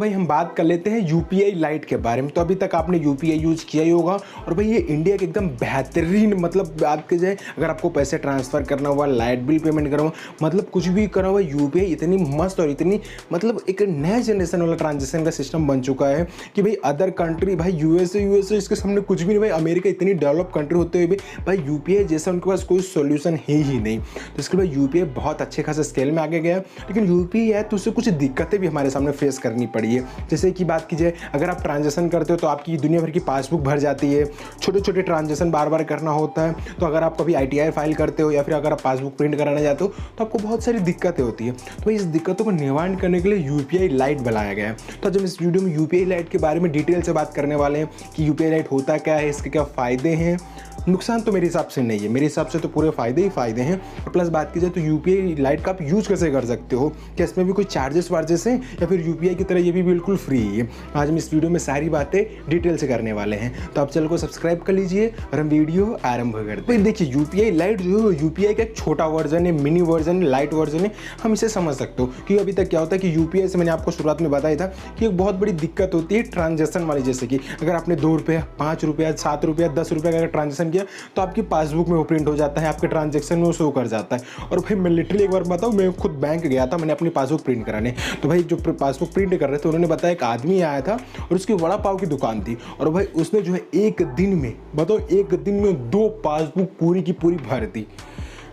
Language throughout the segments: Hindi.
भाई हम बात कर लेते हैं यूपीआई लाइट के बारे में। तो अभी तक आपने यूपीआई यूज़ किया ही होगा और भाई ये इंडिया के एकदम बेहतरीन, मतलब बात की जाए अगर आपको पैसे ट्रांसफ़र करना हुआ, लाइट बिल पेमेंट करना हुआ, मतलब कुछ भी करना हुआ, यूपीआई इतनी मस्त और इतनी मतलब एक नया जनरेशन वाला ट्रांजेक्शन का सिस्टम बन चुका है कि भाई अदर कंट्री, भाई यूएसए इसके सामने कुछ भी नहीं। भाई अमेरिका इतनी डेवलप कंट्री होते हुए भी भाई यूपीआई जैसा उनके पास कोई सोल्यूशन है ही नहीं। तो इसके बाद यूपीआई बहुत अच्छे खासे स्केल में आगे गया, लेकिन यूपीआई है तो उससे कुछ दिक्कतें भी हमारे सामने फेस करनी पड़ी है। जैसे कि बात की जाए, अगर आप ट्रांजेक्शन करते हो तो आपकी दुनिया भर की पासबुक भर जाती है, छोटे छोटे ट्रांजेक्शन बार बार करना होता है। तो अगर आप कभी आईटीआर फाइल करते हो या फिर अगर आप पासबुक प्रिंट कराना चाहते हो तो आपको बहुत सारी दिक्कतें होती है। तो इस दिक्कतों को निवारण करने के लिए यूपीआई लाइट बनाया गया है। तो आज हम इस वीडियो में यूपीआई लाइट के बारे में डिटेल से बात करने वाले हैं कि यूपीआई लाइट होता क्या है, इसके क्या फ़ायदे हैं। नुकसान तो मेरे हिसाब से नहीं है, मेरे हिसाब से तो पूरे फ़ायदे ही फ़ायदे हैं। और प्लस बात की जाए तो यूपीआई लाइट का आप यूज़ कैसे कर सकते हो, क्या इसमें भी कोई चार्जेस वार्जेस हैं या फिर यूपीआई की तरह ये भी बिल्कुल फ्री है। आज हम इस वीडियो में सारी बातें डिटेल से करने वाले हैं। तो आप चैनल को सब्सक्राइब कर लीजिए और हम वीडियो आरंभ करते हैं। देखिए यूपीआई लाइट जो है यूपीआई का एक छोटा वर्जन है, मिनी वर्जन है, लाइट वर्जन है, हम इसे समझ सकते हो। क्योंकि अभी तक क्या होता है कि यूपीआई से मैंने आपको शुरुआत में बताया था कि एक बहुत बड़ी दिक्कत होती है ट्रांजेक्शन वाली। जैसे कि अगर आपने 2 रुपये, 5 रुपया, 7 रुपया, 10 रुपये का अगर ट्रांजेक्शन किया तो आपकी पासबुक में वो प्रिंट हो जाता है, आपके ट्रांजैक्शन में वो शो कर जाता है। और भाई मैं लिटरली एक बार बताऊँ, मैं खुद बैंक गया था, मैंने अपनी पासबुक प्रिंट कराने। तो भाई जो पासबुक प्रिंट कर रहे थे उन्होंने बताया एक आदमी आया था और उसकी वड़ा पाव की दुकान थी और भाई उसने जो है एक दिन में, बताओ एक दिन में 2 पासबुक पूरी की पूरी भर दी।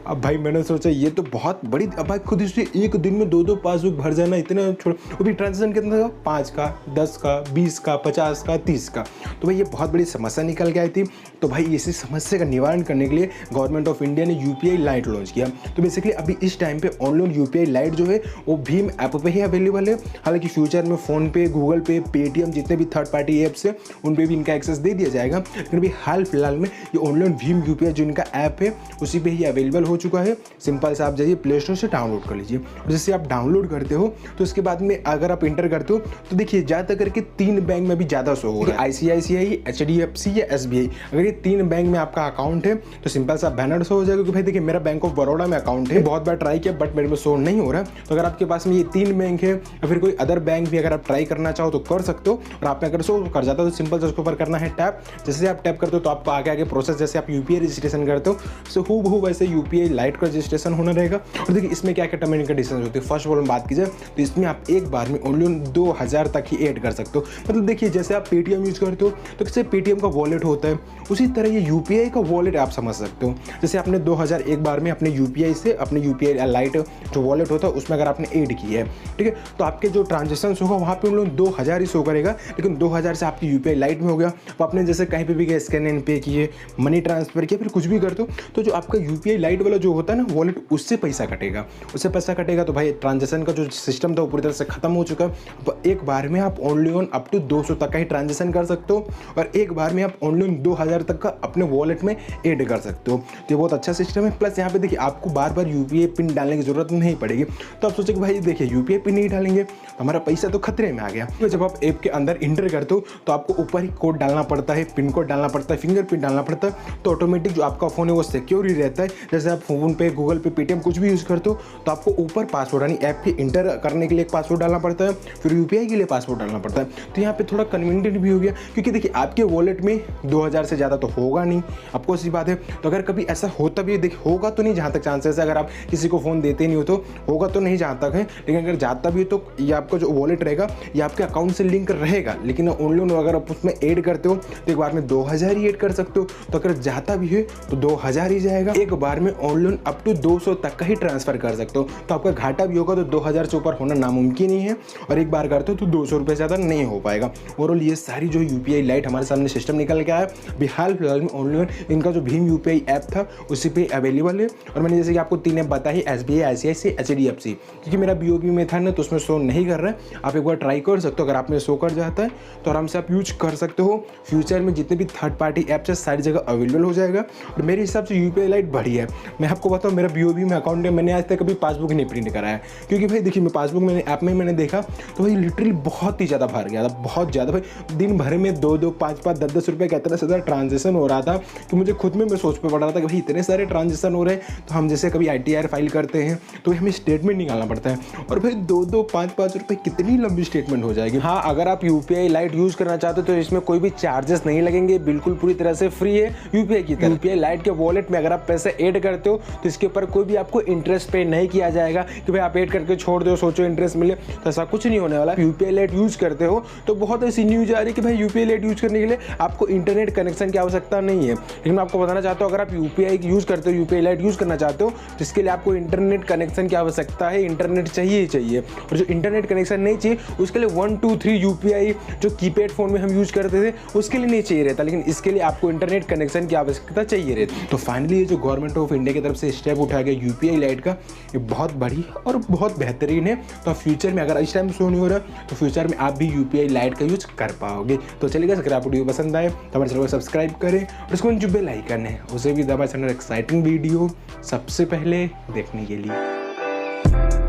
अब भाई मैंने सोचा ये तो बहुत बड़ी, अब भाई खुद इससे एक दिन में 2 पासबुक भर जाना, इतना छोड़, वो भी ट्रांजेक्शन कितना था, 5 का, 10 का, 20 का, 50 का, 30 का। तो भाई ये बहुत बड़ी समस्या निकल के आई थी। तो भाई इसी समस्या का निवारण करने के लिए गवर्नमेंट ऑफ इंडिया ने यूपीआई लाइट लॉन्च किया। तो बेसिकली अभी इस टाइम पे ऑनलाइन यूपीआई लाइट जो है वो भीम ऐप पे ही अवेलेबल है। हालांकि फ्यूचर में फ़ोनपे, गूगल पे, पेटीएम जितने भी थर्ड पार्टी ऐप्स है उन पर भी इनका एक्सेस दे दिया जाएगा। लेकिन अभी हाल फिलहाल में ये ऑनलाइन भीम यूपीआई जो इनका ऐप है उसी पर ही अवेलेबल हो चुका है। सिंपल से आप जाइए प्ले स्टोर से डाउनलोड कर लीजिए। और जैसे आप डाउनलोड करते हो तो उसके बाद में अगर आप इंटर करते हो तो देखिए ज़्यादा करके 3 बैंक में भी ज़्यादा शो हो रहा है, आईसीआईसीआई, एचडीएफसी या एसबीआई। अगर ये 3 बैंक में आपका अकाउंट है तो सिंपल सा बैनर शो हो जाएगा कि भाई देखिए मेरा बैंक ऑफ बड़ौदा में अकाउंट है। बहुत बार ट्राई किया बट मेरे में शो नहीं हो रहा। तो अगर आपके पास में ये 3 बैंक है या फिर कोई अदर बैंक भी अगर आप ट्राई करना चाहो तो कर सकते हो। और आप में अगर शो कर जाता है तो सिंपल से उसके ऊपर करना है टैप। जैसे आप टैप करते हो तो आपको आगे आगे प्रोसेस, जैसे आप यूपीआई रजिस्ट्रेशन करते हो सो हूबहू वैसे यूपीआई लाइट का रजिस्ट्रेशन होना रहेगा। और देखिए इसमें क्या क्या टर्म एंड कंडीशंस होती है। फर्स्ट ऑफ ऑल बात की जाए तो इसमें आप एक बार में ओनली 2000 तक ही ऐड कर सकते हो। मतलब देखिए जैसे आप पेटीएम यूज़ करते हो तो जैसे पेटीएम का वॉलेट होता है उसी तरह ये यूपीआई का वॉलेट आप समझ सकते हो। जैसे आपने 2000 एक बार में अपने यूपीआई से अपने यूपीआई लाइट जो वॉलेट होता है उसमें अगर आपने ऐड की है, ठीक है, तो आपके जो ट्रांजेक्शन होगा वहाँ पे उन लोग 2000 ही शो करेगा। लेकिन 2000 से आपकी यूपीआई लाइट में हो गया तो आपने जैसे कहीं पे भी गए स्कैन एंड पे किए, मनी ट्रांसफर किया, फिर कुछ भी करते हो तो जो आपका यूपीआई लाइट वाला जो होता है ना वॉलेट, उससे पैसा कटेगा। उससे पैसा कटेगा तो भाई ट्रांजेक्शन का जो सिस्टम था वो पूरी तरह से खत्म हो चुका है। अब एक बार में आप ओनली ऑन अप टू 200 तक का ही ट्रांजेक्शन कर सकते हो और एक बार में आप ओनली ऑन 2000 तक का अपने वॉलेट में ऐड कर सकते हो। तो ये बहुत अच्छा सिस्टम है। प्लस यहाँ पे देखिए आपको बार बार यूपीआई पिन डालने की जरूरत नहीं पड़ेगी। तो आप सोचे कि भाई देखिए यूपीआई पिन नहीं डालेंगे तो हमारा पैसा तो खतरे में आ गया। तो जब आप ऐप के अंदर इंटर करते हो तो आपको ऊपर ही कोड डालना पड़ता है, पिन कोड डालना पड़ता है, फिंगरप्रिंट डालना पड़ता है। तो ऑटोमेटिक जो आपका फ़ोन है वो सिक्योर ही रहता है। जैसे आप फ़ोन पे, गूगल पे, पेटीएम कुछ भी यूज़ करते हो तो आपको ऊपर पासवर्ड यानी ऐप के इंटर करने के लिए एक पासवर्ड डालना पड़ता है, फिर यूपीआई के लिए पासवर्ड डालना पड़ता है। तो यहाँ पे थोड़ा कन्वीनियंट भी हो गया क्योंकि देखिए आपके वॉलेट में 2000 से ज़्यादा तो होगा नहीं, आपको सी बात है। तो अगर कभी ऐसा होता भी देखिए होगा तो नहीं, जहाँ तक चांसेस है, अगर आप किसी को फ़ोन देते नहीं हो तो होगा तो नहीं जहाँ तक है। लेकिन अगर जाता भी हो तो ये आपका जो वॉलेट रहेगा ये आपके अकाउंट से लिंक रहेगा। लेकिन ऑनलाइन अगर आप उसमें ऐड करते हो तो एक बार में 2000 ही ऐड कर सकते हो। तो अगर जाता भी है तो 2000 ही जाएगा। एक बार में ऑनलाइन अप टू 200 तक का ही ट्रांसफर कर सकते हो। तो आपका घाटा भी होगा तो 2000 से ऊपर होना नामुमकिन ही है और एक बार करते हो तो 200 रुपये ज़्यादा नहीं हो पाएगा। ओवरऑल ये सारी जो यूपीआई लाइट हमारे सामने सिस्टम निकल के आया अभी हाल फिलहाल में ऑनलाइन इनका जो भीम यूपीआई ऐप था उसी पे अवेलेबल है। और मैंने जैसे कि आपको 3 ऐप बताई, एसबीआई, आईसीआईसीआई, एचडीएफसी, क्योंकि मेरा बीओबी में था ना तो उसमें शो नहीं कर रहा है। आप एक बार ट्राई कर सकते हो, अगर आप में शो कर जाता है तो आराम से आप यूज कर सकते हो। फ्यूचर में जितने भी थर्ड पार्टी ऐप्स है सारी जगह अवेलेबल हो जाएगा और मेरे हिसाब से यूपीआई लाइट बढ़िया है। मैं आपको बताऊँ मेरा BOB में अकाउंट है, मैंने आज तक कभी पासबुक नहीं प्रिंट कराया है, क्योंकि भाई देखिए मैं पासबुक मैंने ऐप में मैंने देखा तो भाई लिटरली बहुत ही ज़्यादा भर गया था, बहुत ज़्यादा भाई। दिन भर में 2-2, 5-5, 10-10 रुपये का इतना ज़्यादा ट्रांजेक्शन हो रहा था कि मुझे खुद में मैं सोच पे पड़ रहा था कि भाई इतने सारे ट्रांजेक्शन हो रहे हैं। तो हम जैसे कभी ITR फाइल करते हैं तो हमें स्टेटमेंट निकालना पड़ता है, और भाई 2-2, 5-5 रुपये कितनी लंबी स्टेटमेंट हो जाएगी। हाँ, अगर आप UPI लाइट यूज़ करना चाहते हो तो इसमें कोई भी चार्जेस नहीं लगेंगे, बिल्कुल पूरी तरह से फ्री है UPI की तरह। UPI लाइट के वॉलेट में अगर आप पैसे ऐड करते हो तो इसके ऊपर कोई भी आपको इंटरेस्ट पे नहीं किया जाएगा कि भाई आप ऐड करके छोड़ दो सोचो इंटरेस्ट मिले, तो ऐसा कुछ नहीं होने वाला। UPI लाइट यूज़ करते हो तो बहुत ऐसी न्यूज़ आ रही है कि भाई UPI लाइट यूज़ करने के लिए आपको इंटरनेट कनेक्शन की आवश्यकता नहीं है, लेकिन मैं आपको बताना चाहता हूँ अगर आप UPI यूज़ करते हो, UPI लाइट यूज़ करना चाहते हो तो इसके लिए आपको इंटरनेट कनेक्शन की आवश्यकता है, इंटरनेट चाहिए ही चाहिए। और जो इंटरनेट कनेक्शन नहीं चाहिए उसके लिए 1 2 3 UPI जो कीपैड फ़ोन में हम यूज़ करते थे उसके लिए नहीं चाहिए रहता, लेकिन इसके लिए आपको इंटरनेट कनेक्शन की आवश्यकता चाहिए रहती। तो फाइनली ये जो गवर्नमेंट ऑफ इंडिया की तरफ से स्टेप उठाया गया UPI लाइट का, ये बहुत बड़ी और बहुत बेहतरीन है। तो फ्यूचर में अगर इस टाइम शो नहीं हो रहा तो फ्यूचर में आप भी UPI लाइट का यूज कर पाओगे। तो चलिए अगर आपको वीडियो पसंद आए तो हमारे चैनल को सब्सक्राइब करें और इसको जो बेल आइकन है उसे भी दबाएं, एक्साइटिंग वीडियो सबसे पहले देखने के लिए।